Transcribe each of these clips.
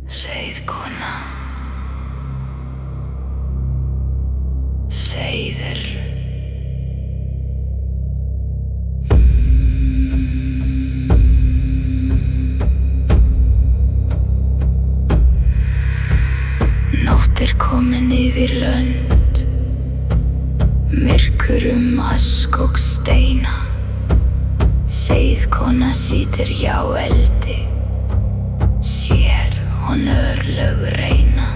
Seiðkona, seiður. Nótt komin yfir lönd, myrkur ask og steina. Seiðkona situr hjá eldi, sér hún örlög reyna.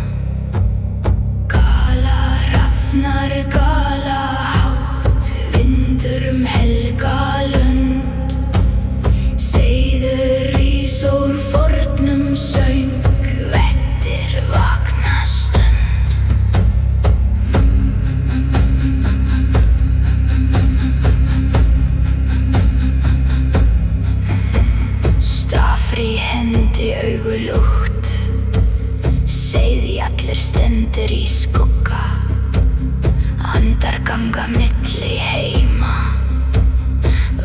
Gala rafnar, gala hátt, vindur helga lund. Seiður rís úr fornum söng, vettir vakna stund. Stafri hendi augu lukt, Seiðjallir stendur í skugga. Andar ganga milli heima,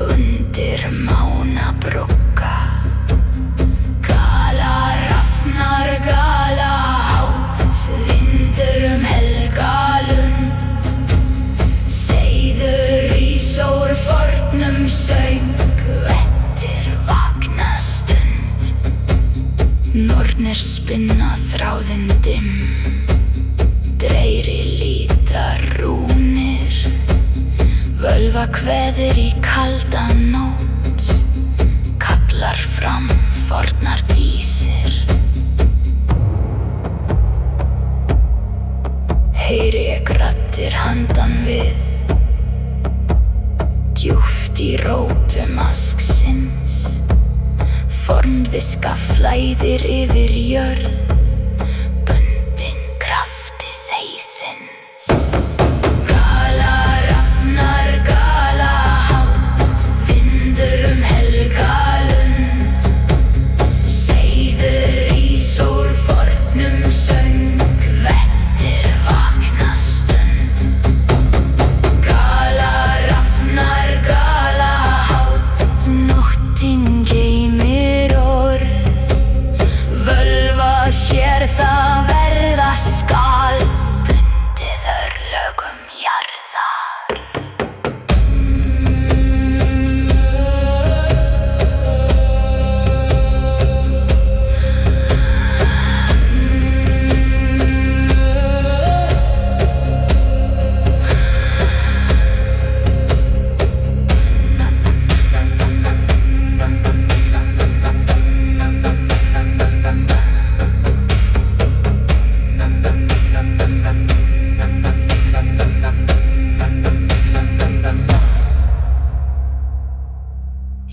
undir mána brugga. Gala rafnar, gala hátt, vindur helga lund. Seiður rís úr fornum söng, vettir vakna stund. Nornir spinna þráðinn dimm, dreiri líta rúnir. Völva kveður í kalda nótt, kallar fram fornar dísir. Heyri ég raddir handan við, djúpt í rótum asksins. Fornviska flæðir yfir jörð, bundin krafti seiðsins. Gala rafnar, gala hátt, vindur helga lund. Seiður rís úr fornum söng, vettir vakna stund. Gala rafnar, gala hátt, nóttin geymir orð. Völva sér það verða skal, bundið örlögum jarðar.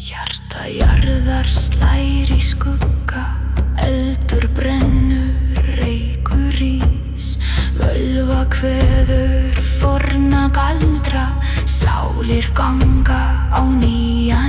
Hjarta jarðar slær í skugga, eldur brennur, reykur rís. Völva kveður forna galdra, sálir ganga á nýjan